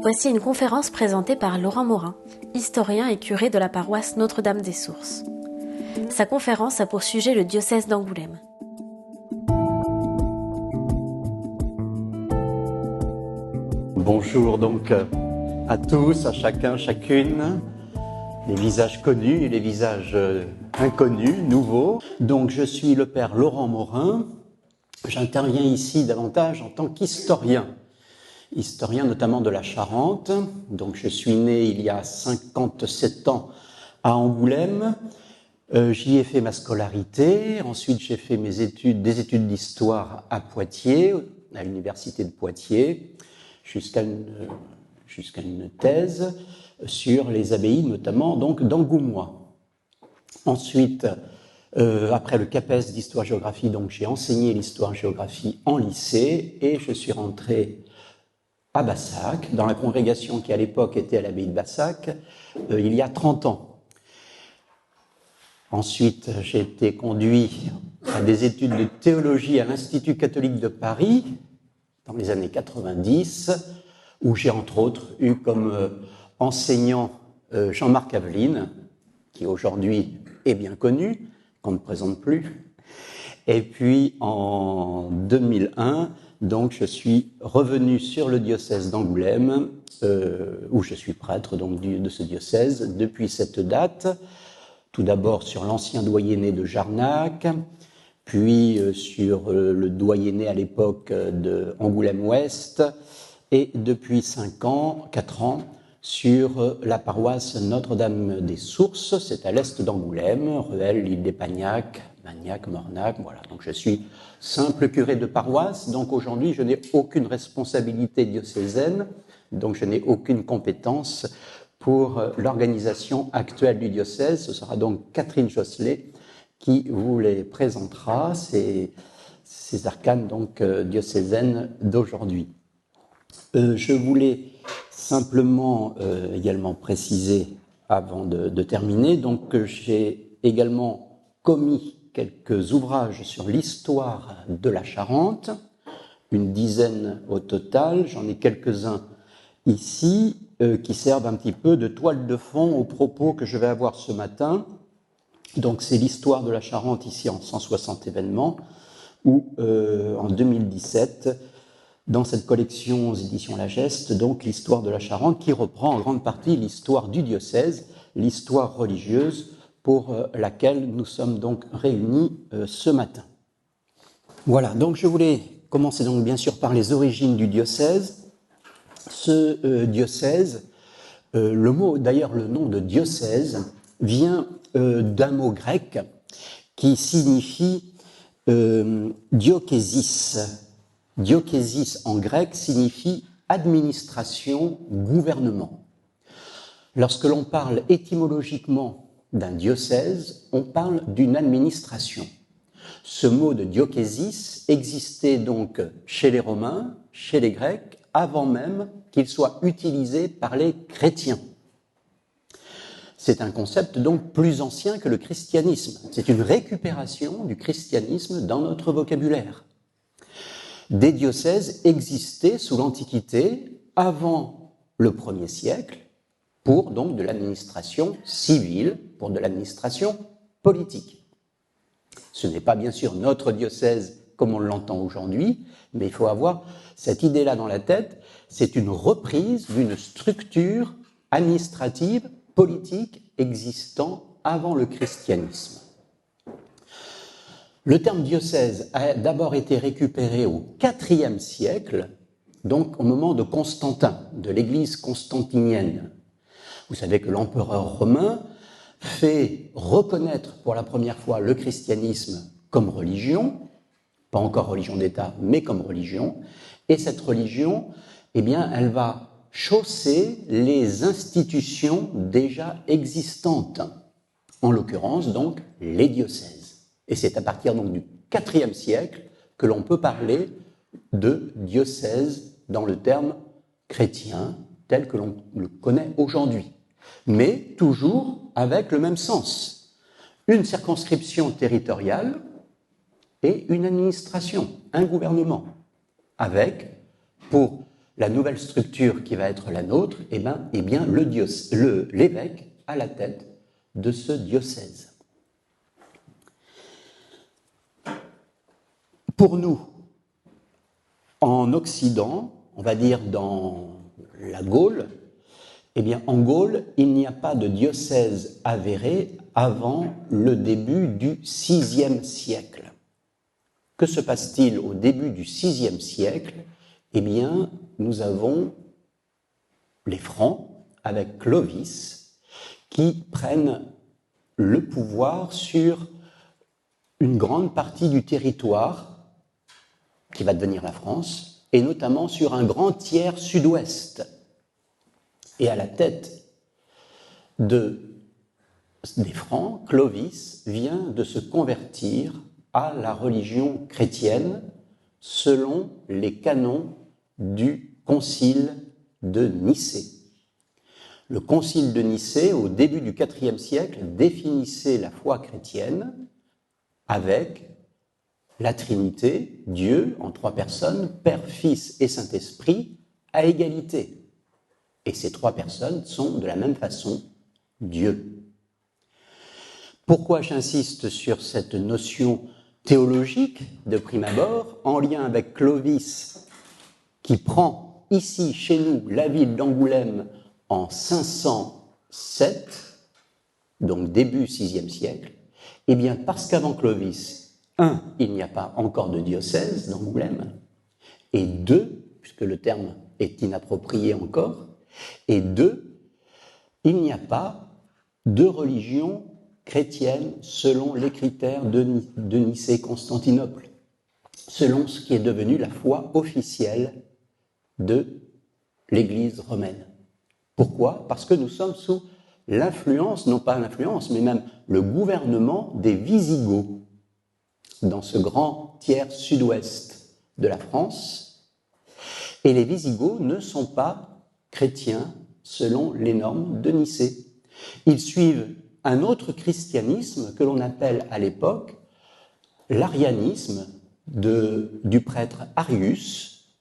Voici une conférence présentée par Laurent Morin, historien et curé de la paroisse Notre-Dame des Sources. Sa conférence a pour sujet le diocèse d'Angoulême. Bonjour donc à tous, à chacun, chacune, les visages connus et les visages inconnus, nouveaux. Donc je suis le père Laurent Morin, j'interviens ici davantage en tant qu'historien notamment de la Charente. Donc je suis né il y a 57 ans à Angoulême. J'y ai fait ma scolarité, ensuite j'ai fait des études d'histoire à Poitiers, à l'université de Poitiers, jusqu'à une thèse sur les abbayes, notamment donc d'Angoumois. Ensuite, après le CAPES d'histoire-géographie, donc j'ai enseigné l'histoire-géographie en lycée et je suis rentré à Bassac, dans la congrégation qui à l'époque était à l'abbaye de Bassac, il y a 30 ans. Ensuite, j'ai été conduit à des études de théologie à l'Institut catholique de Paris, dans les années 90, où j'ai entre autres eu comme enseignant Jean-Marc Aveline, qui aujourd'hui est bien connu, qu'on ne présente plus. Et puis en 2001, donc je suis revenu sur le diocèse d'Angoulême, où je suis prêtre donc de ce diocèse depuis cette date. Tout d'abord sur l'ancien doyenné de Jarnac, puis sur le doyenné à l'époque de Angoulême-Ouest, et depuis 4 ans, sur la paroisse Notre-Dame des Sources, c'est à l'est d'Angoulême, Ruelle, l'île des Pagnac, Magnac, Mornac, voilà. Donc je suis simple curé de paroisse, donc aujourd'hui je n'ai aucune responsabilité diocésaine, donc je n'ai aucune compétence pour l'organisation actuelle du diocèse. Ce sera donc Catherine Josselet qui vous les présentera, ces arcanes donc diocésaines d'aujourd'hui. Je voulais simplement également préciser avant de terminer, donc que j'ai également commis quelques ouvrages sur l'histoire de la Charente, une dizaine au total, j'en ai quelques-uns ici, qui servent un petit peu de toile de fond aux propos que je vais avoir ce matin. Donc c'est l'histoire de la Charente ici en 160 événements, où en 2017, dans cette collection aux éditions La Geste, donc l'histoire de la Charente, qui reprend en grande partie l'histoire du diocèse, l'histoire religieuse pour laquelle nous sommes donc réunis ce matin. Voilà, donc je voulais commencer donc bien sûr par les origines du diocèse. Ce diocèse, le nom de diocèse vient d'un mot grec qui signifie diocésis. Diocésis en grec signifie administration, gouvernement. Lorsque l'on parle étymologiquement d'un diocèse, on parle d'une administration. Ce mot de diocésis existait donc chez les Romains, chez les Grecs, avant même qu'il soit utilisé par les chrétiens. C'est un concept donc plus ancien que le christianisme. C'est une récupération du christianisme dans notre vocabulaire. Des diocèses existaient sous l'Antiquité, avant le 1er siècle, pour donc de l'administration civile, pour de l'administration politique. Ce n'est pas bien sûr notre diocèse comme on l'entend aujourd'hui, mais il faut avoir cette idée-là dans la tête, c'est une reprise d'une structure administrative, politique existant avant le christianisme. Le terme diocèse a d'abord été récupéré au IVe siècle, donc au moment de Constantin, de l'église constantinienne. Vous savez que l'empereur romain fait reconnaître pour la première fois le christianisme comme religion, pas encore religion d'État, mais comme religion, et cette religion, eh bien, elle va chausser les institutions déjà existantes, en l'occurrence donc les diocèses. Et c'est à partir donc du IVe siècle que l'on peut parler de diocèse dans le terme chrétien tel que l'on le connaît aujourd'hui, mais toujours avec le même sens. Une circonscription territoriale et une administration, un gouvernement, avec, pour la nouvelle structure qui va être la nôtre, eh bien l'évêque à la tête de ce diocèse. Pour nous, en Occident, on va dire dans la Gaule, eh bien en Gaule, il n'y a pas de diocèse avéré avant le début du VIe siècle. Que se passe-t-il au début du VIe siècle? Eh bien, nous avons les Francs, avec Clovis, qui prennent le pouvoir sur une grande partie du territoire qui va devenir la France, et notamment sur un grand tiers sud-ouest. Et à la tête des Francs, Clovis vient de se convertir à la religion chrétienne selon les canons du concile de Nicée. Le concile de Nicée, au début du IVe siècle, définissait la foi chrétienne avec la Trinité, Dieu en trois personnes, Père, Fils et Saint-Esprit, à égalité. Et ces trois personnes sont de la même façon Dieu. Pourquoi j'insiste sur cette notion théologique de prime abord, en lien avec Clovis, qui prend ici, chez nous, la ville d'Angoulême en 507, donc début VIe siècle? Eh bien, parce qu'avant Clovis, il n'y a pas encore de diocèse d'Angoulême, et deux, puisque le terme est inapproprié encore, et deux, il n'y a pas de religion chrétienne selon les critères de Nicée-Constantinople, selon ce qui est devenu la foi officielle de l'Église romaine. Pourquoi? Parce que nous sommes sous l'influence, non pas l'influence, mais même le gouvernement des Visigoths dans ce grand tiers sud-ouest de la France. Et les Visigoths ne sont pas chrétiens selon les normes de Nicée. Ils suivent un autre christianisme que l'on appelle à l'époque l'arianisme du prêtre Arius,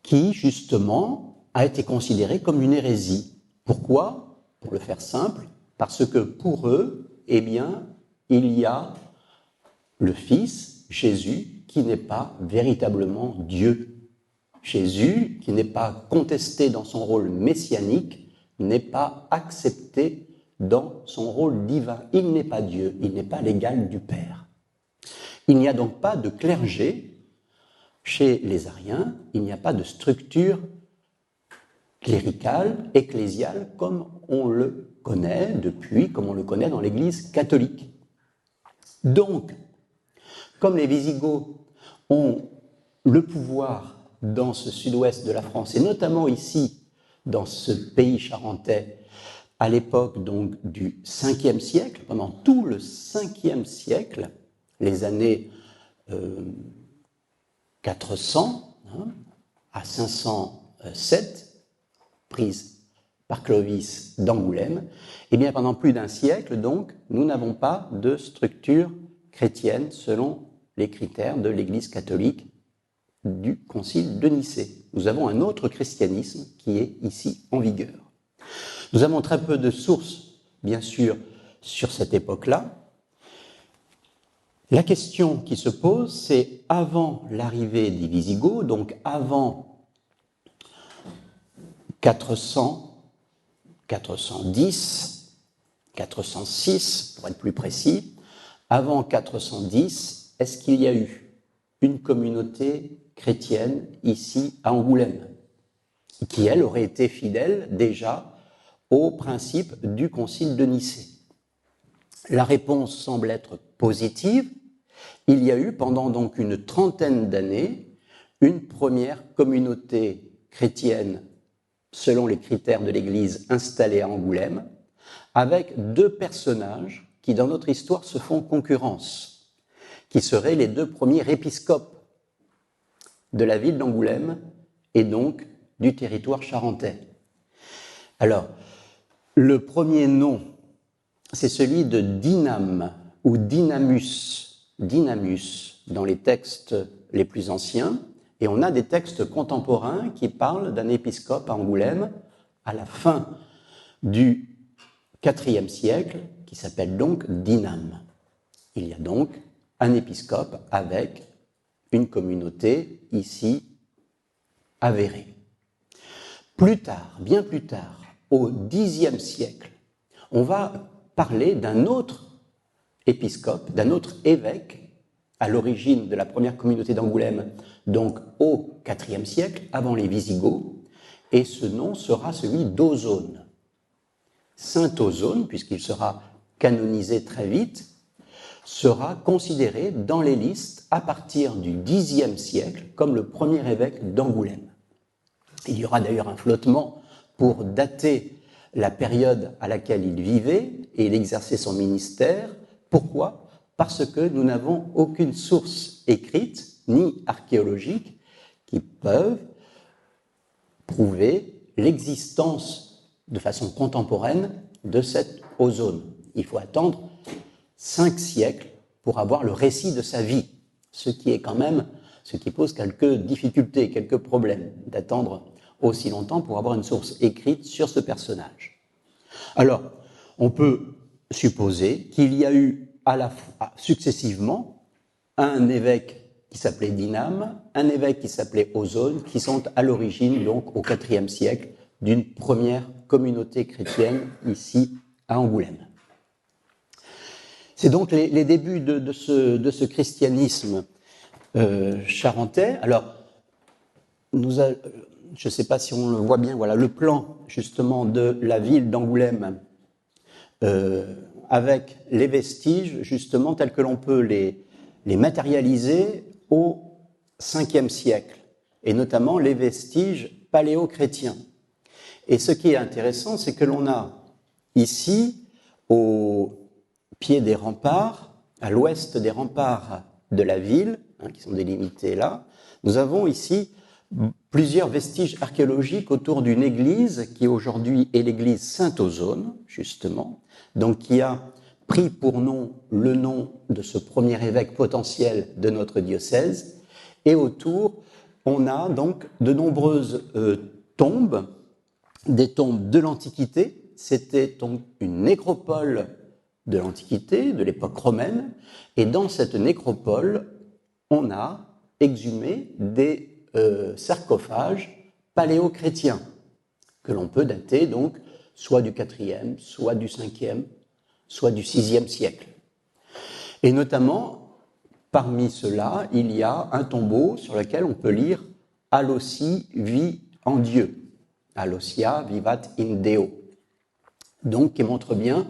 qui justement a été considéré comme une hérésie. Pourquoi? Pour le faire simple, parce que pour eux, eh bien, il y a le Fils, Jésus, qui n'est pas véritablement Dieu. Jésus, qui n'est pas contesté dans son rôle messianique, n'est pas accepté dans son rôle divin. Il n'est pas Dieu, il n'est pas l'égal du Père. Il n'y a donc pas de clergé chez les Ariens, il n'y a pas de structure cléricale, ecclésiale, comme on le connaît depuis, comme on le connaît dans l'Église catholique. Donc, comme les Visigoths ont le pouvoir dans ce sud-ouest de la France, et notamment ici, dans ce pays charentais, à l'époque donc du 5e siècle, pendant tout le 5e siècle, les années 400 à 507, prise par Clovis d'Angoulême, et bien pendant plus d'un siècle, donc, nous n'avons pas de structure chrétienne selon les critères de l'Église catholique du Concile de Nicée. Nous avons un autre christianisme qui est ici en vigueur. Nous avons très peu de sources, bien sûr, sur cette époque-là. La question qui se pose, c'est avant l'arrivée des Visigoths, donc avant 400, 410, 406, pour être plus précis, avant 410, est-ce qu'il y a eu une communauté chrétienne ici à Angoulême, qui, elle, aurait été fidèle déjà au principe du Concile de Nicée? La réponse semble être positive. Il y a eu pendant donc une trentaine d'années une première communauté chrétienne selon les critères de l'Église installée à Angoulême, avec deux personnages qui dans notre histoire se font concurrence, qui seraient les deux premiers épiscopes de la ville d'Angoulême et donc du territoire charentais. Alors, le premier nom, c'est celui de Dyname ou Dynamus dans les textes les plus anciens, Et on a des textes contemporains qui parlent d'un épiscope à Angoulême à la fin du IVe siècle, qui s'appelle donc Dinam. Il y a donc un épiscope avec une communauté ici avérée. Plus tard, bien plus tard, au Xe siècle, on va parler d'un autre épiscope, d'un autre évêque, à l'origine de la première communauté d'Angoulême, donc au IVe siècle, avant les Visigoths, et ce nom sera celui d'Ozone. Saint Ozone, puisqu'il sera canonisé très vite, sera considéré dans les listes à partir du Xe siècle comme le premier évêque d'Angoulême. Il y aura d'ailleurs un flottement pour dater la période à laquelle il vivait et il exerçait son ministère. Pourquoi ? Parce que nous n'avons aucune source écrite ni archéologique qui peuvent prouver l'existence de façon contemporaine de cette ozone. Il faut attendre 5 siècles pour avoir le récit de sa vie, ce qui pose quelques difficultés, quelques problèmes d'attendre aussi longtemps pour avoir une source écrite sur ce personnage. Alors, on peut supposer qu'il y a eu successivement un évêque qui s'appelait Dinam, un évêque qui s'appelait Ozone, qui sont à l'origine, donc au IVe siècle, d'une première communauté chrétienne ici à Angoulême. C'est donc les débuts de ce christianisme charentais. Alors, je ne sais pas si on le voit bien, voilà le plan justement de la ville d'Angoulême avec les vestiges justement tels que l'on peut les matérialiser au Ve siècle, et notamment les vestiges paléo-chrétiens. Et ce qui est intéressant, c'est que l'on a ici, au pied des remparts, à l'ouest des remparts de la ville, qui sont délimités là, nous avons ici plusieurs vestiges archéologiques autour d'une église qui aujourd'hui est l'église Saint-Ozone, justement, donc qui a pris pour nom le nom de ce premier évêque potentiel de notre diocèse. Et autour, on a donc de nombreuses tombes, des tombes de l'Antiquité. C'était donc une nécropole de l'Antiquité, de l'époque romaine. Et dans cette nécropole, on a exhumé des sarcophages paléo-chrétiens que l'on peut dater donc soit du IVe, soit du Ve, soit du VIe siècle. Et notamment, parmi ceux-là, il y a un tombeau sur lequel on peut lire « Alossi vit en Dieu »,« Alossia vivat in Deo », donc qui montre bien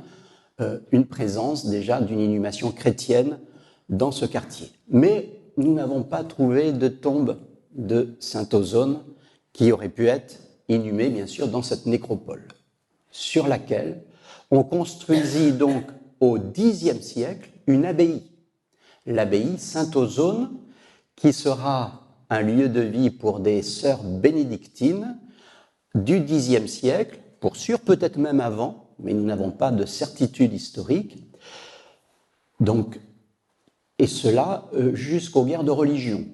une présence déjà d'une inhumation chrétienne dans ce quartier. Mais nous n'avons pas trouvé de tombe de Saint-Ozone qui aurait pu être inhumée, bien sûr, dans cette nécropole, sur laquelle on construisit donc au Xe siècle une abbaye, l'abbaye Saint-Ozone, qui sera un lieu de vie pour des sœurs bénédictines du Xe siècle, pour sûr, peut-être même avant, mais nous n'avons pas de certitude historique. Donc, et cela jusqu'aux guerres de religion.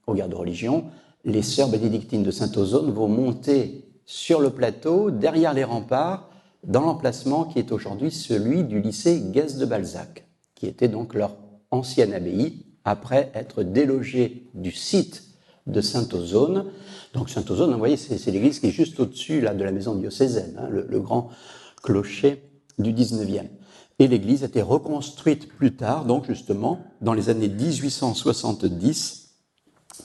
Aux guerres de religion, les sœurs bénédictines de Saint-Ozone vont monter sur le plateau, derrière les remparts, dans l'emplacement qui est aujourd'hui celui du lycée Guès de Balzac, qui était donc leur ancienne abbaye, après être délogée du site de Saint-Ozone. Donc Saint-Ozone, vous voyez, c'est l'église qui est juste au-dessus là, de la maison diocésaine, le grand clocher du 19e. Et l'église a été reconstruite plus tard, donc justement, dans les années 1870,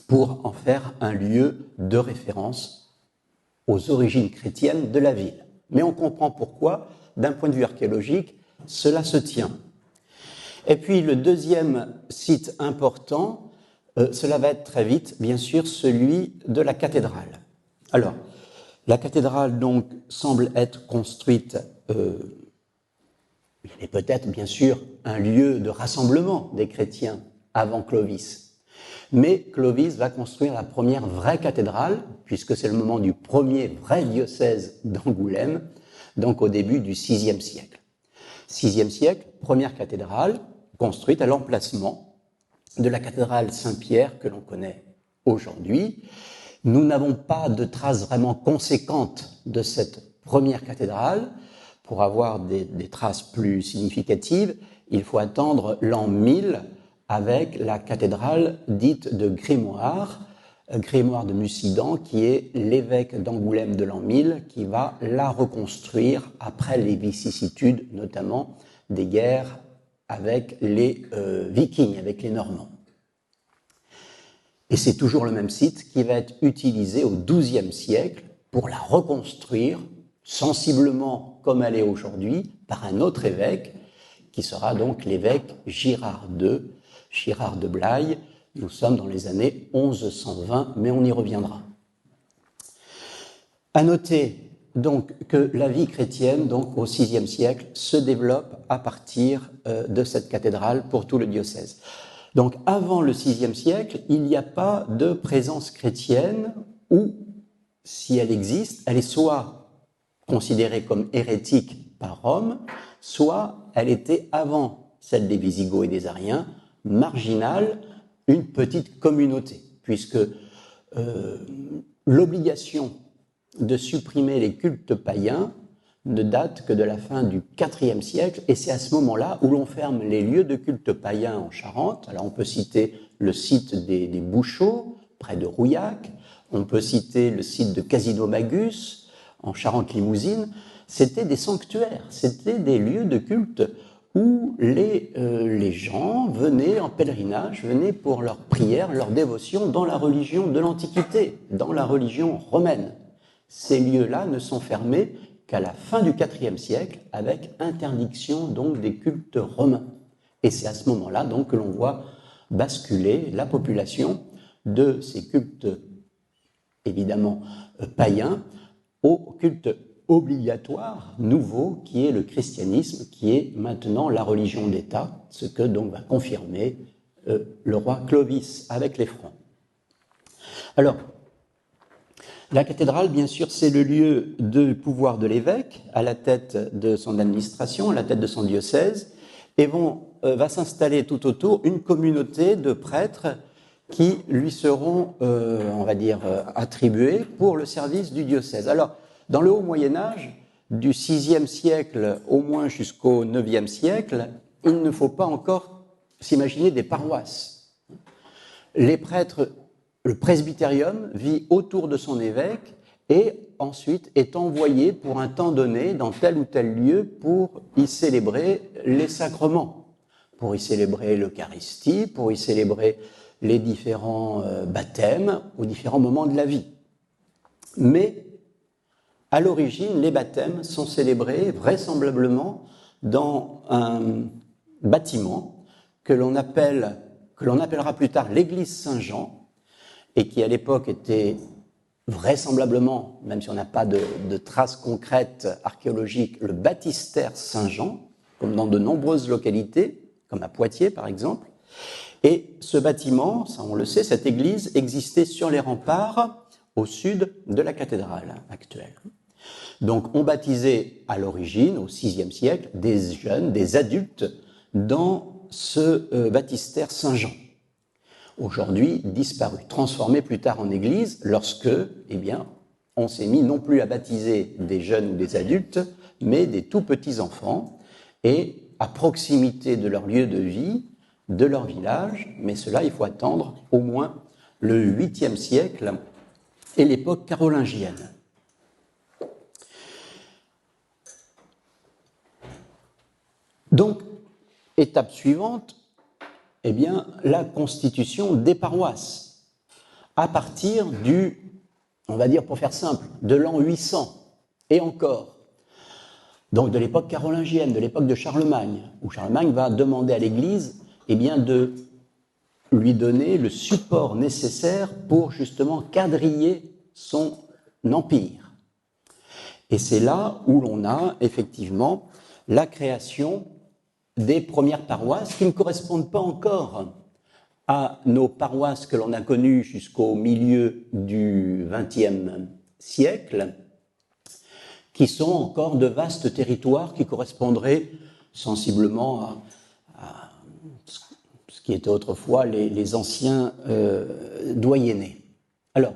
pour en faire un lieu de référence aux origines chrétiennes de la ville. Mais on comprend pourquoi, d'un point de vue archéologique, cela se tient. Et puis le deuxième site important, cela va être très vite, bien sûr, celui de la cathédrale. Alors, la cathédrale donc semble être construite, il est peut-être bien sûr un lieu de rassemblement des chrétiens avant Clovis. Mais Clovis va construire la première vraie cathédrale, puisque c'est le moment du premier vrai diocèse d'Angoulême, donc au début du VIe siècle. VIe siècle, première cathédrale construite à l'emplacement de la cathédrale Saint-Pierre que l'on connaît aujourd'hui. Nous n'avons pas de traces vraiment conséquentes de cette première cathédrale. Pour avoir des traces plus significatives, il faut attendre l'an 1000 avec la cathédrale dite de Grimoire de Mussidan, qui est l'évêque d'Angoulême de l'an 1000, qui va la reconstruire après les vicissitudes, notamment des guerres avec les Vikings, avec les Normands. Et c'est toujours le même site qui va être utilisé au XIIe siècle pour la reconstruire sensiblement comme elle est aujourd'hui par un autre évêque, qui sera donc l'évêque Girard II, Girard de Blaye. Nous sommes dans les années 1120, mais on y reviendra. À noter donc que la vie chrétienne, donc au VIe siècle, se développe à partir de cette cathédrale pour tout le diocèse. Donc avant le VIe siècle, il n'y a pas de présence chrétienne, ou si elle existe, elle est soit considérée comme hérétique par Rome, soit elle était avant celle des Visigoths et des Ariens, marginale, une petite communauté, puisque l'obligation de supprimer les cultes païens ne date que de la fin du IVe siècle, et c'est à ce moment-là où l'on ferme les lieux de culte païens en Charente. Alors on peut citer le site des Bouchots, près de Rouillac, on peut citer le site de Casino-Magus, en Charente-Limousine. C'était des sanctuaires, c'était des lieux de culte où les gens venaient en pèlerinage, venaient pour leur prière, leur dévotion dans la religion de l'Antiquité, dans la religion romaine. Ces lieux-là ne sont fermés qu'à la fin du IVe siècle, avec interdiction donc des cultes romains. Et c'est à ce moment-là donc que l'on voit basculer la population de ces cultes évidemment païens au culte obligatoire, nouveau, qui est le christianisme, qui est maintenant la religion d'État, ce que donc va confirmer le roi Clovis avec les Francs. Alors, la cathédrale, bien sûr, c'est le lieu de pouvoir de l'évêque, à la tête de son administration, à la tête de son diocèse, et va s'installer tout autour une communauté de prêtres qui lui seront, on va dire, attribués pour le service du diocèse. Alors, dans le haut Moyen-Âge, du VIe siècle au moins jusqu'au IXe siècle, il ne faut pas encore s'imaginer des paroisses. Les prêtres, le presbytérium vit autour de son évêque et ensuite est envoyé pour un temps donné dans tel ou tel lieu pour y célébrer les sacrements, pour y célébrer l'Eucharistie, pour y célébrer les différents baptêmes aux différents moments de la vie. Mais à l'origine, les baptêmes sont célébrés vraisemblablement dans un bâtiment que l'on appellera plus tard l'église Saint-Jean, et qui à l'époque était vraisemblablement, même si on n'a pas de traces concrètes archéologiques, le baptistère Saint-Jean, comme dans de nombreuses localités, comme à Poitiers par exemple. Et ce bâtiment, ça on le sait, cette église existait sur les remparts au sud de la cathédrale actuelle. Donc on baptisait à l'origine, au VIe siècle, des jeunes, des adultes, dans ce baptistère Saint-Jean. Aujourd'hui disparu, transformé plus tard en église, lorsque, on s'est mis non plus à baptiser des jeunes ou des adultes, mais des tout petits enfants, et à proximité de leur lieu de vie, de leur village, mais cela, il faut attendre au moins le 8e siècle et l'époque carolingienne. Donc, étape suivante, la constitution des paroisses, à partir du, on va dire pour faire simple, de l'an 800 et encore, donc de l'époque carolingienne, de l'époque de Charlemagne, où Charlemagne va demander à l'Église de lui donner le support nécessaire pour justement quadriller son empire. Et c'est là où l'on a effectivement la création des premières paroisses qui ne correspondent pas encore à nos paroisses que l'on a connues jusqu'au milieu du XXe siècle, qui sont encore de vastes territoires qui correspondraient sensiblement à ce qui était autrefois les anciens doyennés. Alors,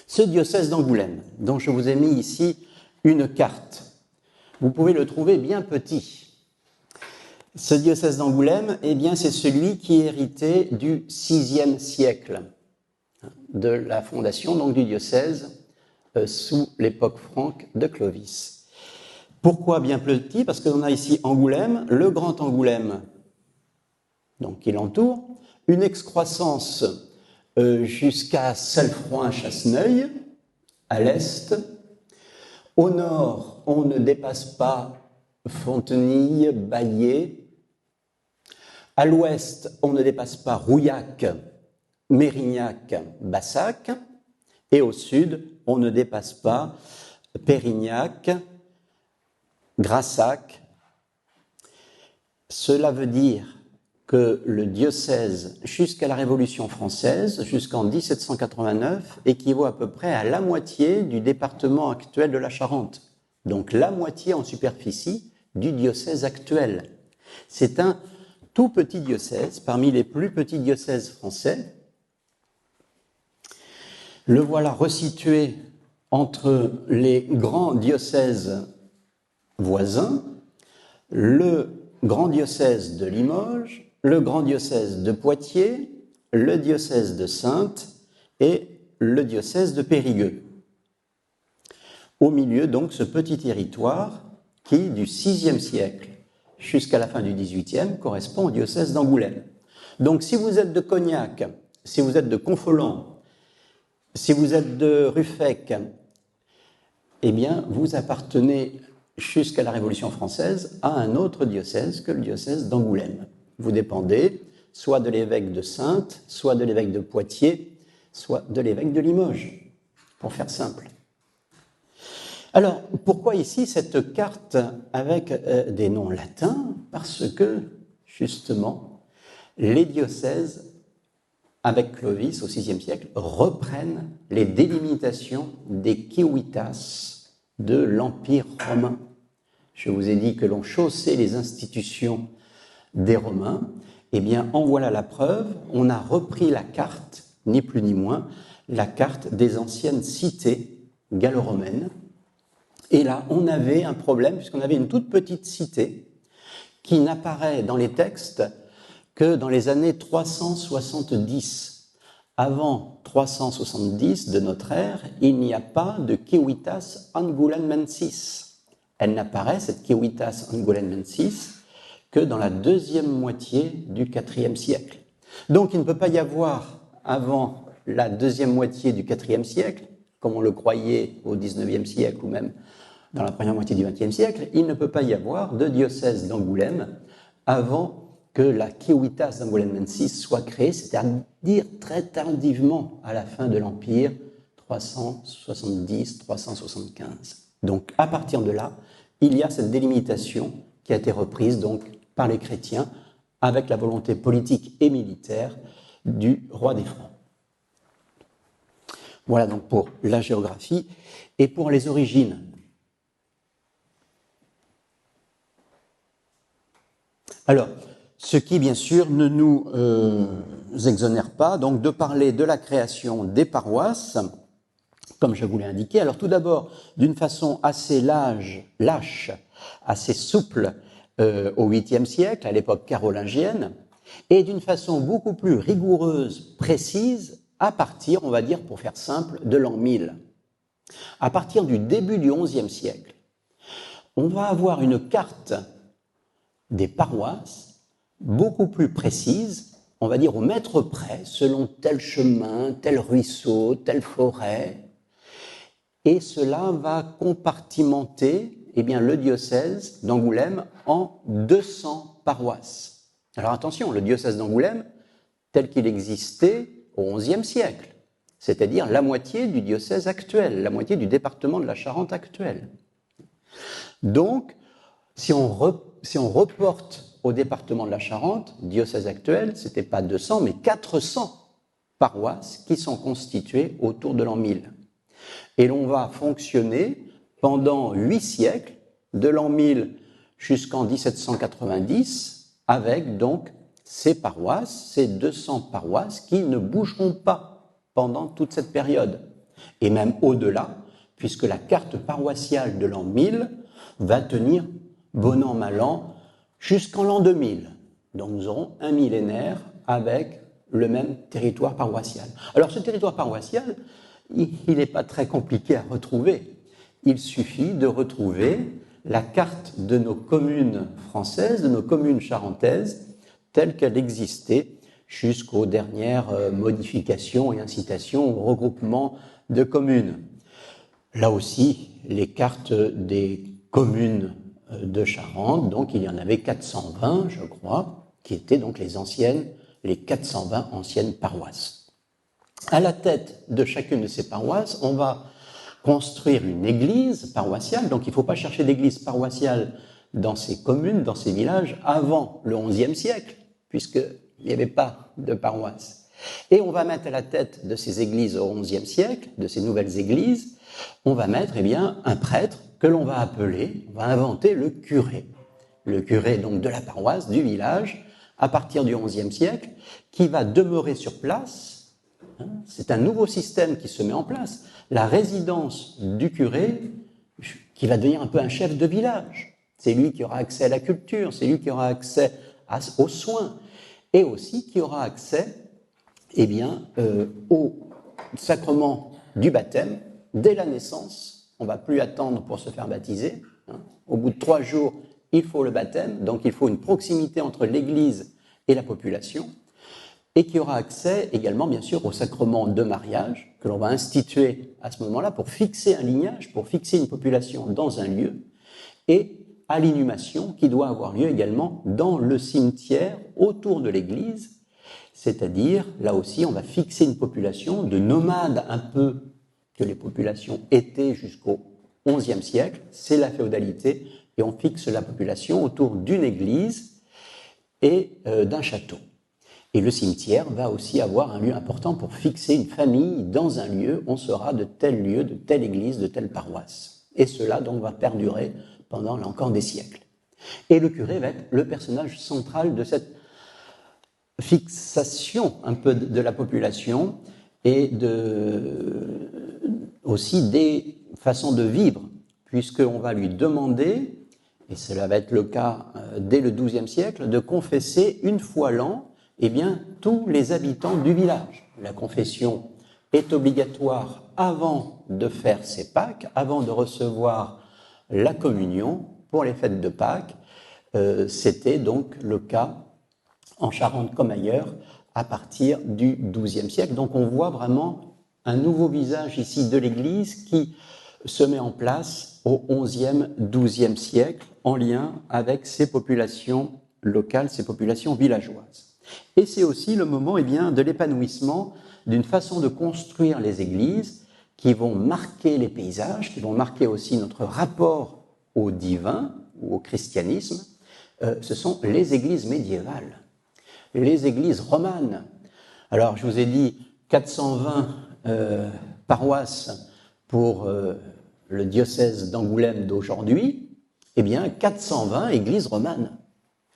ce diocèse d'Angoulême, dont je vous ai mis ici une carte, vous pouvez le trouver bien petit. Ce diocèse d'Angoulême, eh bien, c'est celui qui est hérité du VIe siècle, de la fondation donc, du diocèse sous l'époque franque de Clovis. Pourquoi bien petit? Parce qu'on a ici Angoulême, le Grand Angoulême, donc, qui l'entoure, une excroissance jusqu'à Cellefroid-Chasseneuil, à l'est. Au nord, on ne dépasse pas Fontenilles, Baillé. À l'ouest, on ne dépasse pas Rouillac, Mérignac, Bassac. Et au sud, on ne dépasse pas Pérignac, Grassac. Cela veut dire que le diocèse, jusqu'à la Révolution française, jusqu'en 1789, équivaut à peu près à la moitié du département actuel de la Charente. Donc la moitié en superficie du diocèse actuel. C'est un tout petit diocèse, parmi les plus petits diocèses français. Le voilà resitué entre les grands diocèses voisins, le grand diocèse de Limoges, le grand diocèse de Poitiers, le diocèse de Saintes et le diocèse de Périgueux. Au milieu, donc, ce petit territoire qui, du VIe siècle jusqu'à la fin du XVIIIe, correspond au diocèse d'Angoulême. Donc, si vous êtes de Cognac, si vous êtes de Confolens, si vous êtes de Ruffec, eh bien, vous appartenez jusqu'à la Révolution française à un autre diocèse que le diocèse d'Angoulême. Vous dépendez soit de l'évêque de Saintes, soit de l'évêque de Poitiers, soit de l'évêque de Limoges, pour faire simple. Alors, pourquoi ici cette carte avec des noms latins? Parce que, justement, les diocèses, avec Clovis au VIe siècle, reprennent les délimitations des civitas de l'Empire romain. Je vous ai dit que l'on chaussait les institutions des Romains. Eh bien, en voilà la preuve. On a repris la carte, ni plus ni moins, la carte des anciennes cités gallo-romaines. Et là, on avait un problème, puisqu'on avait une toute petite cité qui n'apparaît dans les textes que dans les années 370. Avant 370 de notre ère, il n'y a pas de civitas angoulêmensis. Elle n'apparaît, cette civitas angoulêmensis, que dans la deuxième moitié du IVe siècle. Donc il ne peut pas y avoir, avant la deuxième moitié du IVe siècle, comme on le croyait au XIXe siècle ou même dans la première moitié du XXe siècle, il ne peut pas y avoir de diocèse d'Angoulême avant que la civitas d'Angoulêmensis soit créée, c'est-à-dire très tardivement à la fin de l'Empire, 370-375. Donc à partir de là, il y a cette délimitation qui a été reprise donc par les chrétiens avec la volonté politique et militaire du roi des Francs. Voilà donc pour la géographie et pour les origines. Alors, ce qui, bien sûr, ne nous exonère pas donc de parler de la création des paroisses, comme je vous l'ai indiqué. Alors, tout d'abord, d'une façon assez lâche, assez souple, au 8e siècle, à l'époque carolingienne, et d'une façon beaucoup plus rigoureuse, précise, à partir, on va dire, pour faire simple, de l'an 1000. À partir du début du 11e siècle, on va avoir une carte des paroisses beaucoup plus précise, on va dire au mètre près, selon tel chemin, tel ruisseau, telle forêt, et cela va compartimenter le diocèse d'Angoulême en 200 paroisses. Alors attention, le diocèse d'Angoulême, tel qu'il existait au XIe siècle, c'est-à-dire la moitié du diocèse actuel, la moitié du département de la Charente actuelle. Donc, si on reporte au département de la Charente, diocèse actuel, ce n'était pas 200, mais 400 paroisses qui sont constituées autour de l'an 1000. Et l'on va fonctionner pendant 8 siècles, de l'an 1000 jusqu'en 1790, avec donc ces paroisses, ces 200 paroisses qui ne bougeront pas pendant toute cette période, et même au-delà, puisque la carte paroissiale de l'an 1000 va tenir bon an, mal an, jusqu'en l'an 2000. Donc nous aurons un millénaire avec le même territoire paroissial. Alors ce territoire paroissial, il n'est pas très compliqué à retrouver. Il suffit de retrouver la carte de nos communes françaises, de nos communes charentaises, telle qu'elle existait jusqu'aux dernières modifications et incitations au regroupement de communes. Là aussi, les cartes des communes de Charente, donc il y en avait 420, je crois, qui étaient donc les 420 anciennes paroisses. À la tête de chacune de ces paroisses, on va construire une église paroissiale, donc il ne faut pas chercher d'église paroissiale dans ces communes, dans ces villages, avant le XIe siècle, puisqu'il n'y avait pas de paroisse. Et on va mettre à la tête de ces églises au XIe siècle, de ces nouvelles églises, on va mettre un prêtre que l'on va appeler, on va inventer le curé. Le curé donc de la paroisse, du village, à partir du XIe siècle, qui va demeurer sur place. C'est un nouveau système qui se met en place. La résidence du curé, qui va devenir un peu un chef de village. C'est lui qui aura accès à la culture, c'est lui qui aura accès aux soins, et aussi qui aura accès au sacrement du baptême dès la naissance. On ne va plus attendre pour se faire baptiser. Au bout de 3 jours, il faut le baptême, donc il faut une proximité entre l'Église et la population, et qui aura accès également, bien sûr, au sacrement de mariage, que l'on va instituer à ce moment-là pour fixer un lignage, pour fixer une population dans un lieu, et à l'inhumation qui doit avoir lieu également dans le cimetière autour de l'église, c'est-à-dire, là aussi, on va fixer une population de nomades un peu que les populations étaient jusqu'au XIe siècle, c'est la féodalité, et on fixe la population autour d'une église et d'un château. Et le cimetière va aussi avoir un lieu important pour fixer une famille dans un lieu, on sera de tel lieu, de telle église, de telle paroisse. Et cela donc va perdurer pendant là encore des siècles. Et le curé va être le personnage central de cette fixation un peu de la population et aussi des façons de vivre, puisqu'on va lui demander, et cela va être le cas dès le XIIe siècle, de confesser une fois l'an tous les habitants du village. La confession est obligatoire avant de faire ses Pâques, avant de recevoir la communion pour les fêtes de Pâques. C'était donc le cas en Charente comme ailleurs à partir du XIIe siècle. Donc on voit vraiment un nouveau visage ici de l'Église qui se met en place au XIe, XIIe siècle en lien avec ces populations locales, ces populations villageoises. Et c'est aussi le moment de l'épanouissement d'une façon de construire les églises qui vont marquer les paysages, qui vont marquer aussi notre rapport au divin ou au christianisme. Ce sont les églises médiévales, les églises romanes. Alors, je vous ai dit 420 paroisses pour le diocèse d'Angoulême d'aujourd'hui, 420 églises romanes.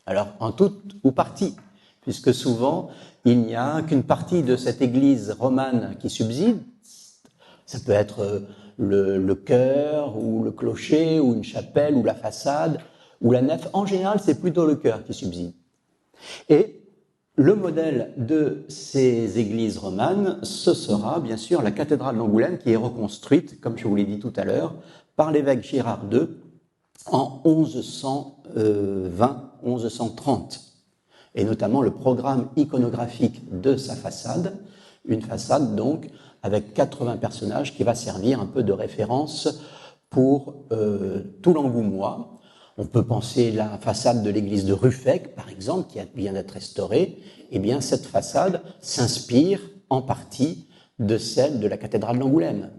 Alors, en tout ou partie, puisque souvent, il n'y a qu'une partie de cette église romane qui subsiste. Ça peut être le chœur, ou le clocher, ou une chapelle, ou la façade, ou la nef. En général, c'est plutôt le chœur qui subsiste. Et le modèle de ces églises romanes, ce sera bien sûr la cathédrale d'Angoulême qui est reconstruite, comme je vous l'ai dit tout à l'heure, par l'évêque Girard II en 1120-1130. Et notamment le programme iconographique de sa façade, une façade donc avec 80 personnages qui va servir un peu de référence pour tout l'Angoumois. On peut penser la façade de l'église de Ruffec, par exemple, qui vient d'être restaurée. Cette façade s'inspire en partie de celle de la cathédrale d'Angoulême.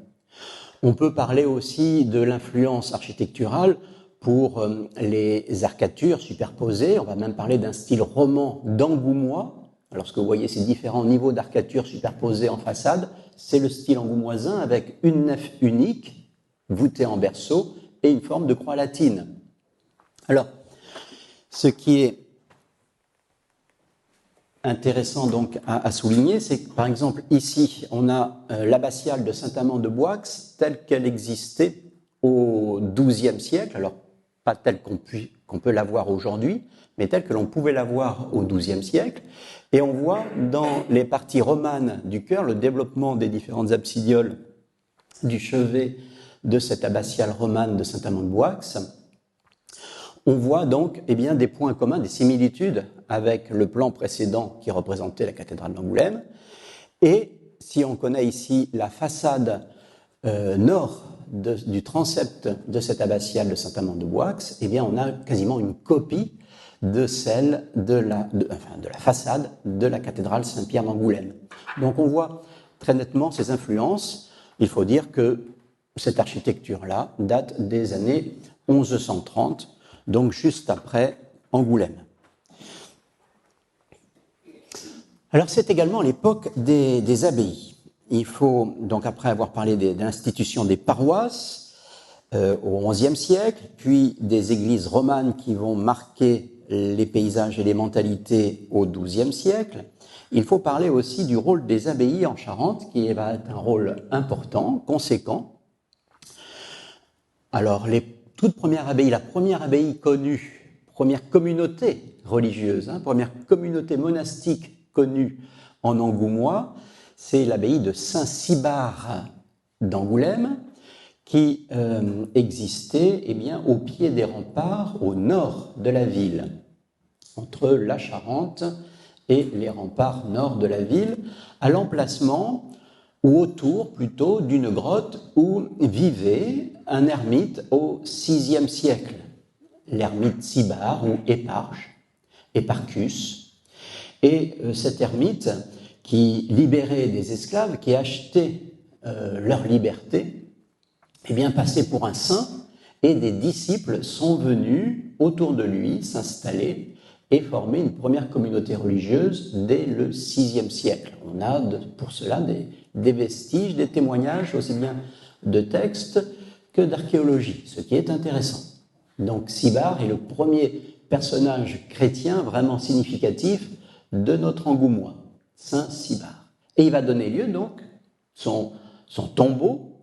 On peut parler aussi de l'influence architecturale pour les arcatures superposées. On va même parler d'un style roman d'angoumois. Lorsque vous voyez ces différents niveaux d'arcatures superposées en façade, c'est le style angoumoisin avec une nef unique, voûtée en berceau, et une forme de croix latine. Alors, ce qui est intéressant donc à souligner, c'est que par exemple ici, on a l'abbatiale de Saint-Amand-de-Boix telle qu'elle existait au XIIe siècle, alors pas telle qu'on peut la voir aujourd'hui, mais telle que l'on pouvait la voir au XIIe siècle. Et on voit dans les parties romanes du chœur le développement des différentes absidioles du chevet de cette abbatiale romane de Saint-Amand-de-Boix. On voit donc des points communs, des similitudes avec le plan précédent qui représentait la cathédrale d'Angoulême. Et si on connaît ici la façade nord du transept de cette abbatiale de Saint-Amand-de-Boix, on a quasiment une copie de celle de la façade de la cathédrale Saint-Pierre d'Angoulême. Donc on voit très nettement ces influences. Il faut dire que cette architecture-là date des années 1130, donc juste après Angoulême. Alors c'est également l'époque des abbayes. Il faut, donc après avoir parlé de l'institution des paroisses au XIe siècle, puis des églises romanes qui vont marquer les paysages et les mentalités au XIIe siècle, il faut parler aussi du rôle des abbayes en Charente, qui va être un rôle important, conséquent. Alors, les toutes premières abbayes, la première abbaye connue, première communauté religieuse, première communauté monastique connue en Angoumois, c'est l'abbaye de Saint-Cybard d'Angoulême, qui existait au pied des remparts au nord de la ville, entre la Charente et les remparts nord de la ville, à l'emplacement ou autour plutôt d'une grotte où vivait un ermite au VIe siècle, l'ermite Cybard ou Éparchus. Et cet ermite qui libérait des esclaves, qui achetaient leur liberté, passait pour un saint, et des disciples sont venus autour de lui s'installer et former une première communauté religieuse dès le VIe siècle. On a pour cela des vestiges, des témoignages aussi bien de textes que d'archéologie, ce qui est intéressant. Donc Cybard est le premier personnage chrétien vraiment significatif de notre Angoumois, Saint Cybard. Et il va donner lieu donc, son tombeau,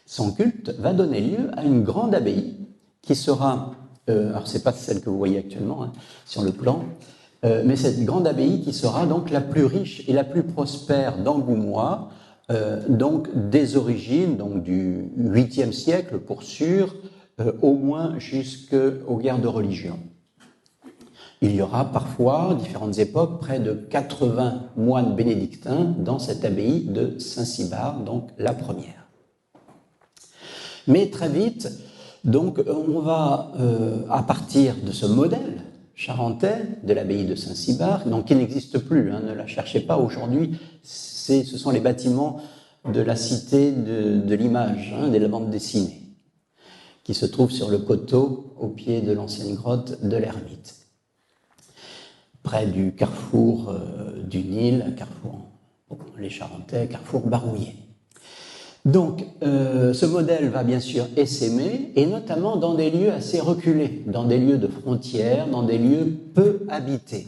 son culte va donner lieu à une grande abbaye qui sera, alors c'est pas celle que vous voyez actuellement sur le plan, mais cette grande abbaye qui sera donc la plus riche et la plus prospère d'Angoumois, donc des origines, donc du 8e siècle pour sûr, au moins jusqu'aux guerres de religion. Il y aura parfois, différentes époques, près de 80 moines bénédictins dans cette abbaye de Saint-Cybard, donc la première. Mais très vite, donc, on va, à partir de ce modèle charentais de l'abbaye de Saint-Cybard, donc qui n'existe plus, ne la cherchez pas aujourd'hui, ce sont les bâtiments de la cité de l'image, de la bande dessinée, qui se trouve sur le coteau au pied de l'ancienne grotte de l'Ermite, près du carrefour du Nil, carrefour les Charentais, carrefour Barouillet. Donc, ce modèle va bien sûr essaimer, et notamment dans des lieux assez reculés, dans des lieux de frontières, dans des lieux peu habités.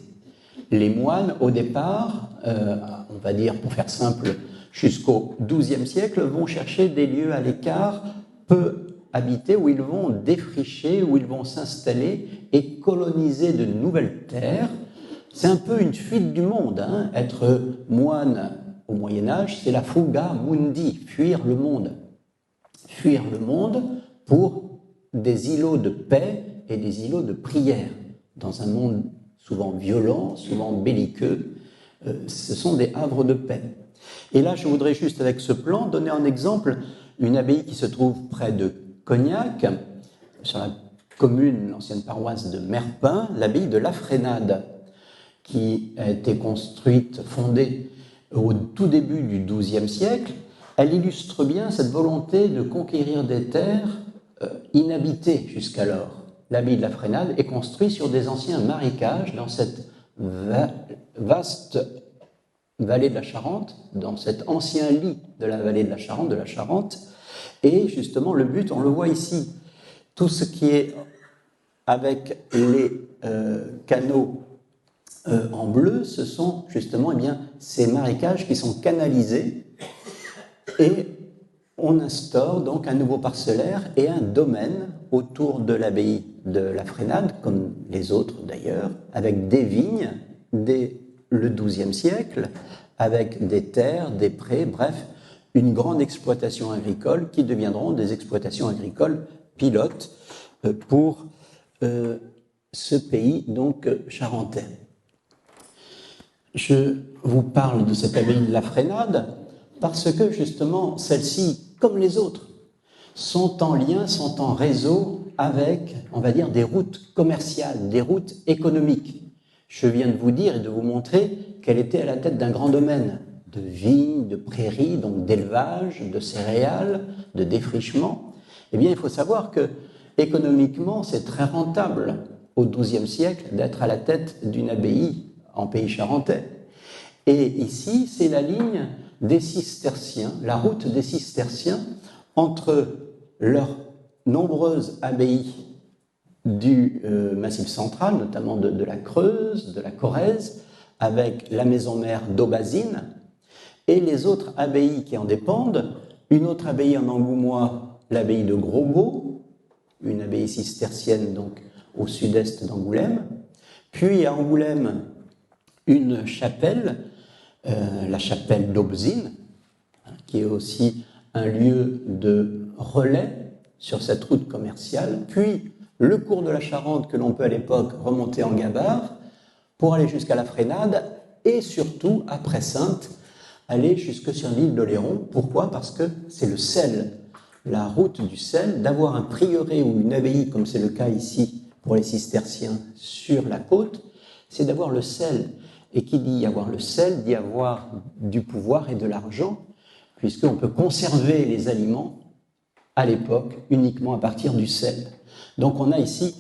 Les moines, au départ, on va dire, pour faire simple, jusqu'au XIIe siècle, vont chercher des lieux à l'écart, peu habités, où ils vont défricher, où ils vont s'installer et coloniser de nouvelles terres. C'est un peu une fuite du monde, être moine au Moyen-Âge, c'est la fuga mundi, fuir le monde. Fuir le monde pour des îlots de paix et des îlots de prière. Dans un monde souvent violent, souvent belliqueux, ce sont des havres de paix. Et là, je voudrais juste, avec ce plan, donner en exemple une abbaye qui se trouve près de Cognac, sur la commune, l'ancienne paroisse de Merpin, l'abbaye de La Frénade, qui a été construite, fondée au tout début du XIIe siècle. Elle illustre bien cette volonté de conquérir des terres inhabitées jusqu'alors. L'abbaye de La Frénade est construite sur des anciens marécages dans cette vaste vallée de la Charente, dans cet ancien lit de la vallée de la Charente, et justement le but, on le voit ici, tout ce qui est avec les canaux en bleu, ce sont justement ces marécages qui sont canalisés et on instaure donc un nouveau parcellaire et un domaine autour de l'abbaye de la Frénade, comme les autres d'ailleurs, avec des vignes dès le XIIe siècle, avec des terres, des prés, bref, une grande exploitation agricole qui deviendront des exploitations agricoles pilotes pour ce pays donc charentais. Je vous parle de cette abbaye de la Frénade parce que justement celle-ci, comme les autres, sont en lien, sont en réseau avec, on va dire, des routes commerciales, des routes économiques. Je viens de vous dire et de vous montrer qu'elle était à la tête d'un grand domaine de vignes, de prairies, donc d'élevage, de céréales, de défrichement. Eh bien, il faut savoir que économiquement, c'est très rentable au XIIe siècle d'être à la tête d'une abbaye en pays charentais. Et ici, c'est la ligne des cisterciens, la route des cisterciens entre leurs nombreuses abbayes du Massif central, notamment de la Creuse, de la Corrèze, avec la maison mère d'Aubazine, et les autres abbayes qui en dépendent, une autre abbaye en Angoumois, l'abbaye de Grosbeau, une abbaye cistercienne donc au sud-est d'Angoulême, puis à Angoulême, une chapelle, la chapelle d'Aubzine, qui est aussi un lieu de relais sur cette route commerciale, puis le cours de la Charente que l'on peut à l'époque remonter en gabarre pour aller jusqu'à la Frénade et surtout, après Saintes, aller jusque sur l'île d'Oléron. Pourquoi ? Parce que c'est le sel, la route du sel, d'avoir un prieuré ou une abbaye, comme c'est le cas ici pour les cisterciens sur la côte, c'est d'avoir le sel. Et qui dit avoir le sel, dit avoir du pouvoir et de l'argent, puisqu'on peut conserver les aliments à l'époque uniquement à partir du sel. Donc on a ici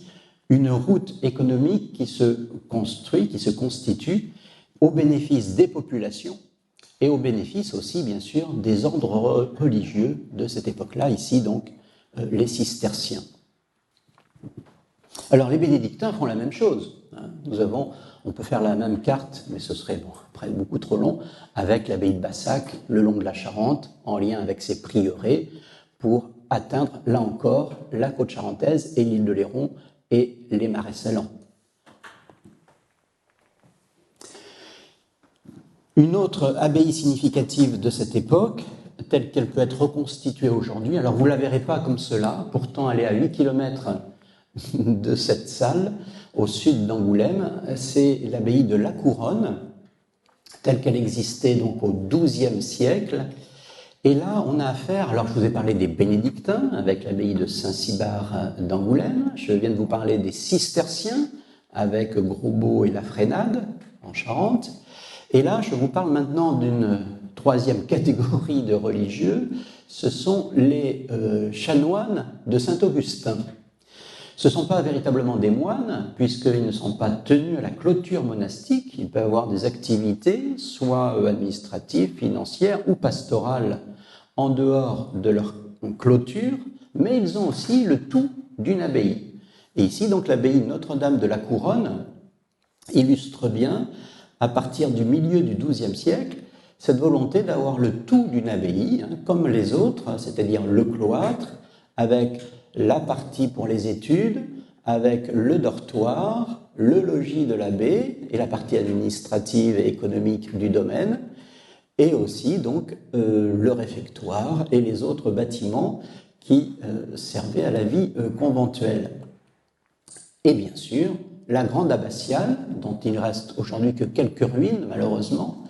une route économique qui se construit, qui se constitue au bénéfice des populations et au bénéfice aussi, bien sûr, des ordres religieux de cette époque-là, ici donc les cisterciens. Alors les bénédictins font la même chose. On peut faire la même carte, mais ce serait après beaucoup trop long, avec l'abbaye de Bassac, le long de la Charente, en lien avec ses prieurés, pour atteindre, là encore, la côte charentaise et l'île d'Oléron et les marais salants. Une autre abbaye significative de cette époque, telle qu'elle peut être reconstituée aujourd'hui, alors vous ne la verrez pas comme cela, pourtant elle est à 8 km de cette salle, au sud d'Angoulême, c'est l'abbaye de La Couronne, telle qu'elle existait donc au XIIe siècle. Et là, on a affaire, alors je vous ai parlé des bénédictins, avec l'abbaye de Saint-Cybard d'Angoulême, je viens de vous parler des cisterciens, avec Grosbeau et la Frénade, en Charente, et là, je vous parle maintenant d'une troisième catégorie de religieux, ce sont les chanoines de Saint-Augustin. Ce ne sont pas véritablement des moines, puisqu'ils ne sont pas tenus à la clôture monastique. Ils peuvent avoir des activités, soit administratives, financières ou pastorales, en dehors de leur clôture, mais ils ont aussi le tout d'une abbaye. Et ici, donc, l'abbaye Notre-Dame de la Couronne illustre bien, à partir du milieu du XIIe siècle, cette volonté d'avoir le tout d'une abbaye, comme les autres, c'est-à-dire le cloître, avec la partie pour les études, avec le dortoir, le logis de l'abbé et la partie administrative et économique du domaine, et aussi donc le réfectoire et les autres bâtiments qui servaient à la vie conventuelle. Et bien sûr, la grande abbatiale, dont il reste aujourd'hui que quelques ruines malheureusement,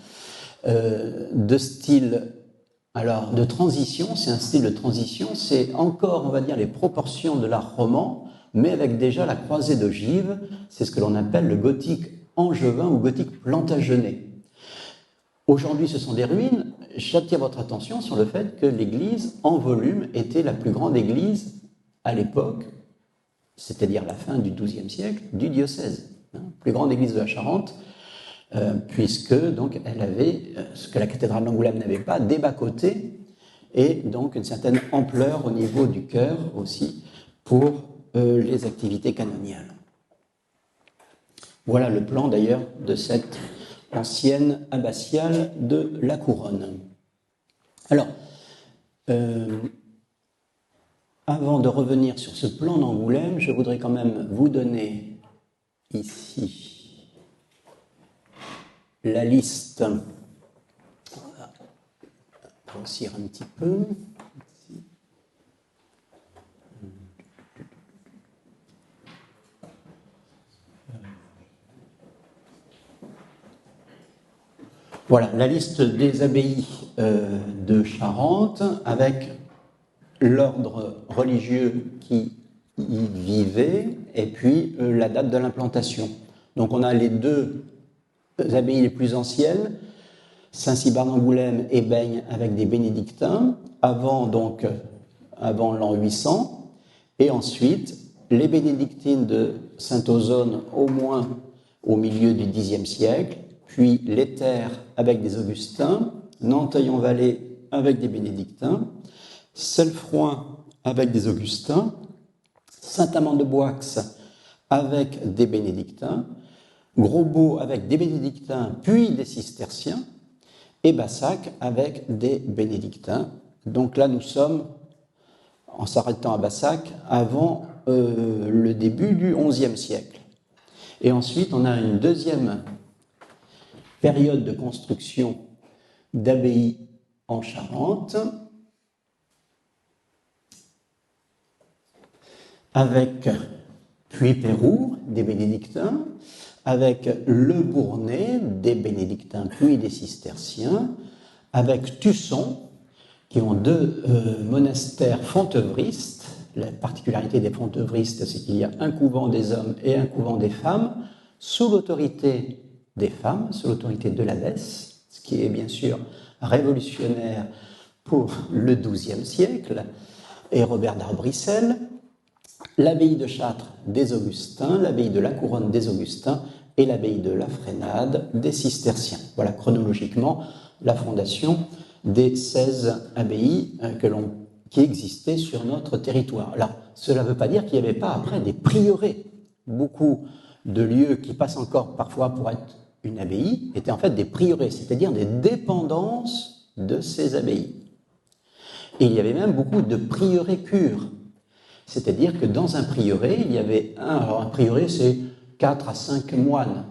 de style de transition, c'est un style de transition, c'est encore, on va dire, les proportions de l'art roman, mais avec déjà la croisée d'ogives, c'est ce que l'on appelle le gothique angevin ou gothique plantagenet. Aujourd'hui, ce sont des ruines. J'attire votre attention sur le fait que l'église, en volume, était la plus grande église à l'époque, c'est-à-dire la fin du XIIe siècle, du diocèse. Plus grande église de la Charente, puisque donc elle avait ce que la cathédrale d'Angoulême n'avait pas, des bas-côtés et donc une certaine ampleur au niveau du chœur aussi pour les activités canoniales. Voilà le plan d'ailleurs de cette ancienne abbatiale de la Couronne. Alors, avant de revenir sur ce plan d'Angoulême, je voudrais quand même vous donner ici la liste. On va grossir un petit peu. Voilà, la liste des abbayes de Charente avec l'ordre religieux qui y vivait et puis la date de l'implantation. Donc on a les deux abbayes les plus anciennes, Saint-Cybard d'Angoulême et Baigne avec des bénédictins, avant l'an 800, et ensuite les bénédictines de Saint-Ozone au moins au milieu du Xe siècle, puis les terres avec des augustins, Nanteuil-en-Vallée avec des bénédictins, Selfroin avec des augustins, Saint-Amand-de-Boix avec des bénédictins, Grosbeau avec des bénédictins puis des cisterciens, et Bassac avec des bénédictins. Donc là, nous sommes, en s'arrêtant à Bassac, avant le début du XIe siècle. Et ensuite, on a une deuxième période de construction d'abbayes en Charente, avec Puy-Pérou, des bénédictins, avec Le Bournay, des bénédictins puis des cisterciens, avec Tusson, qui ont deux monastères fontevristes. La particularité des fontevristes, c'est qu'il y a un couvent des hommes et un couvent des femmes, sous l'autorité des femmes, sous l'autorité de l'abbesse, ce qui est bien sûr révolutionnaire pour le XIIe siècle, et Robert d'Arbrissel, l'abbaye de Châtres des Augustins, l'abbaye de la Couronne des Augustins et l'abbaye de la Frénade des Cisterciens. Voilà chronologiquement la fondation des 16 abbayes qui existaient sur notre territoire. Alors, cela ne veut pas dire qu'il n'y avait pas après des prieurés. Beaucoup de lieux qui passent encore parfois pour être une abbaye étaient en fait des prieurés, c'est-à-dire des dépendances de ces abbayes. Et il y avait même beaucoup de prieurés cures. C'est-à-dire que dans un prieuré, il y avait un prieuré, c'est 4 à 5 moines.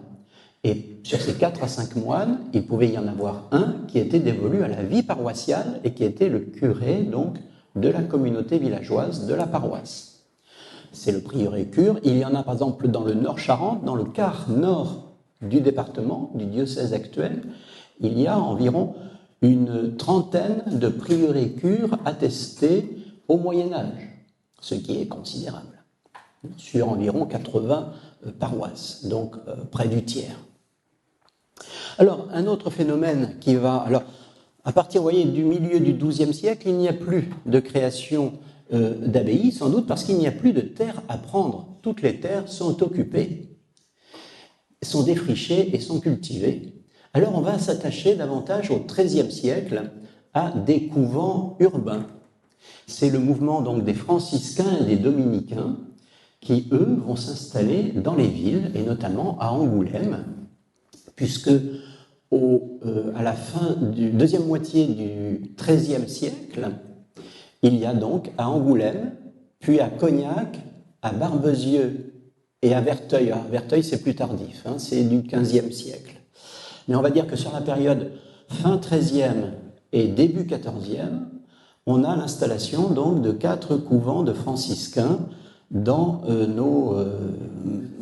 Et sur ces 4 à 5 moines, il pouvait y en avoir un qui était dévolu à la vie paroissiale et qui était le curé, donc, de la communauté villageoise de la paroisse. C'est le prieuré cure. Il y en a, par exemple, dans le Nord-Charente, dans le quart nord du département, du diocèse actuel, il y a environ une trentaine de prieurés cures attestés au Moyen-Âge, ce qui est considérable, sur environ 80 paroisses, donc près du tiers. Alors, un autre phénomène qui va... Alors, à partir, vous voyez, du milieu du XIIe siècle, il n'y a plus de création d'abbayes, sans doute parce qu'il n'y a plus de terres à prendre. Toutes les terres sont occupées, sont défrichées et sont cultivées. Alors, on va s'attacher davantage au XIIIe siècle à des couvents urbains. C'est le mouvement donc des franciscains et des dominicains qui, eux, vont s'installer dans les villes, et notamment à Angoulême, puisque à la fin du deuxième moitié du XIIIe siècle, il y a donc à Angoulême, puis à Cognac, à Barbezieux et à Verteuil. Alors, Verteuil, c'est plus tardif, c'est du XVe siècle. Mais on va dire que sur la période fin XIIIe et début XIVe, on a l'installation donc de 4 couvents de franciscains dans nos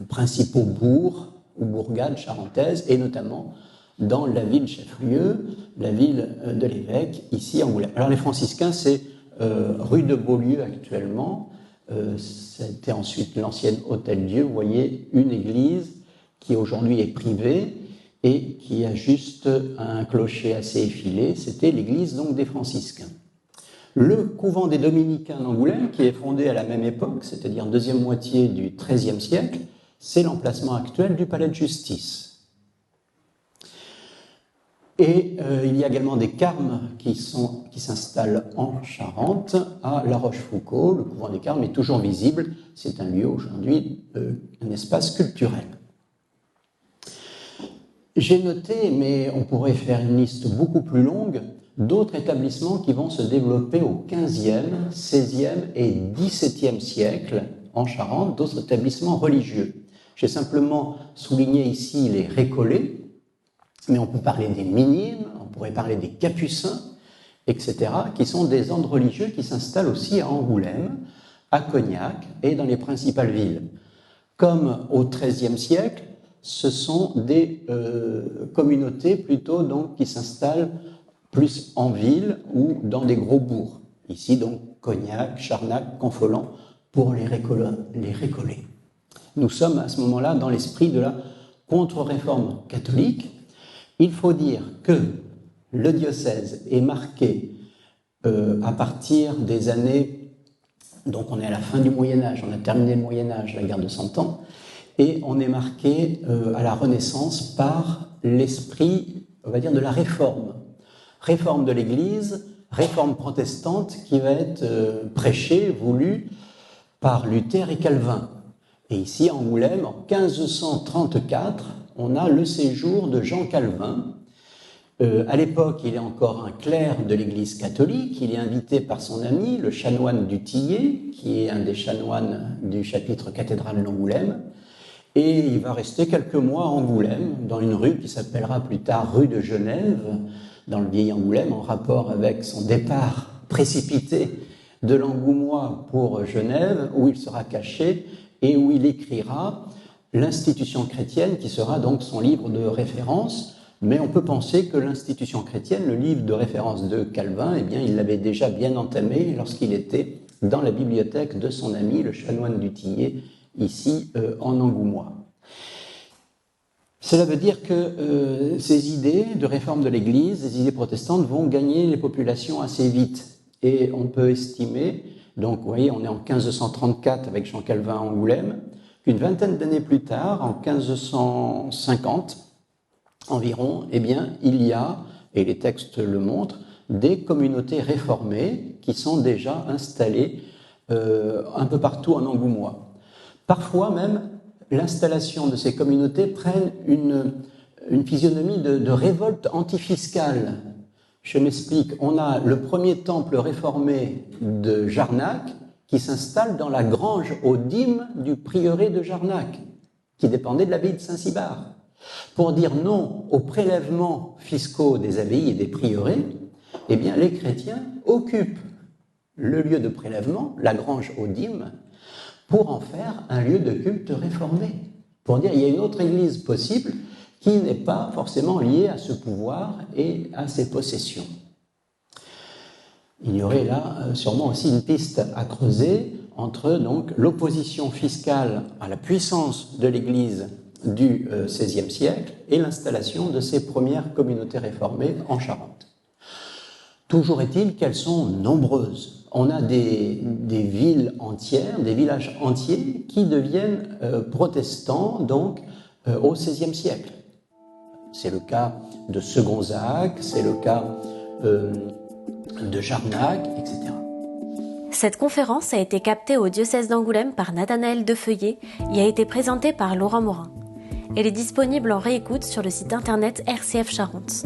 principaux bourgs ou bourgades charentaises, et notamment dans la ville chef-lieu, la ville de l'évêque, ici à Angoulême. Alors les franciscains, c'est rue de Beaulieu actuellement, c'était ensuite l'ancienne Hôtel-Dieu, vous voyez, une église qui aujourd'hui est privée et qui a juste un clocher assez effilé, c'était l'église donc des franciscains. Le couvent des Dominicains d'Angoulême, qui est fondé à la même époque, c'est-à-dire deuxième moitié du XIIIe siècle, c'est l'emplacement actuel du palais de justice. Et il y a également des carmes qui s'installent en Charente, à La Rochefoucauld. Le couvent des carmes est toujours visible, c'est un lieu aujourd'hui, un espace culturel. J'ai noté, mais on pourrait faire une liste beaucoup plus longue, d'autres établissements qui vont se développer au XVe, XVIe et XVIIe siècle en Charente, d'autres établissements religieux. J'ai simplement souligné ici les Récollets, mais on peut parler des Minimes, on pourrait parler des Capucins, etc., qui sont des ordres religieux qui s'installent aussi à Angoulême, à Cognac et dans les principales villes. Comme au XIIIe siècle, ce sont des communautés plutôt donc, qui s'installent plus en ville ou dans des gros bourgs. Ici donc Cognac, Charnac, Confolens pour les Récollets. Nous sommes à ce moment-là dans l'esprit de la contre-réforme catholique. Il faut dire que le diocèse est marqué à partir des années, donc on est à la fin du Moyen-Âge, on a terminé le Moyen-Âge, la guerre de 100 ans, et on est marqué à la Renaissance par l'esprit, on va dire, de la réforme. Réforme de l'Église, réforme protestante qui va être prêchée, voulue par Luther et Calvin. Et ici, à Angoulême, en 1534, on a le séjour de Jean Calvin. À l'époque, il est encore un clerc de l'Église catholique. Il est invité par son ami, le chanoine du Tillet, qui est un des chanoines du chapitre cathédral d'Angoulême. Et il va rester quelques mois à Angoulême, dans une rue qui s'appellera plus tard rue de Genève, dans le vieil Angoulême, en rapport avec son départ précipité de l'Angoumois pour Genève, où il sera caché et où il écrira l'Institution chrétienne, qui sera donc son livre de référence. Mais on peut penser que l'Institution chrétienne, le livre de référence de Calvin, eh bien, il l'avait déjà bien entamé lorsqu'il était dans la bibliothèque de son ami, le chanoine du Tillet, ici en Angoumois. Cela veut dire que ces idées de réforme de l'Église, ces idées protestantes, vont gagner les populations assez vite. Et on peut estimer, donc vous voyez, on est en 1534 avec Jean Calvin à Angoulême, qu'une vingtaine d'années plus tard, en 1550 environ, eh bien, il y a, et les textes le montrent, des communautés réformées qui sont déjà installées un peu partout en Angoumois. Parfois même, l'installation de ces communautés prenne une physionomie de révolte antifiscale. Je m'explique, on a le premier temple réformé de Jarnac qui s'installe dans la grange aux dîmes du prieuré de Jarnac, qui dépendait de l'abbaye de Saint-Cybard. Pour dire non aux prélèvements fiscaux des abbayes et des prieurés, eh bien, les chrétiens occupent le lieu de prélèvement, la grange aux dîmes, pour en faire un lieu de culte réformé. Pour dire qu'il y a une autre église possible qui n'est pas forcément liée à ce pouvoir et à ses possessions. Il y aurait là sûrement aussi une piste à creuser entre donc l'opposition fiscale à la puissance de l'Église du XVIe siècle et l'installation de ces premières communautés réformées en Charente. Toujours est-il qu'elles sont nombreuses. On a des villes entières, des villages entiers qui deviennent protestants donc au XVIe siècle. C'est le cas de Segonzac, c'est le cas de Jarnac, etc. Cette conférence a été captée au diocèse d'Angoulême par Nathanaël Defeuillé et a été présentée par Laurent Morin. Elle est disponible en réécoute sur le site internet RCF Charente.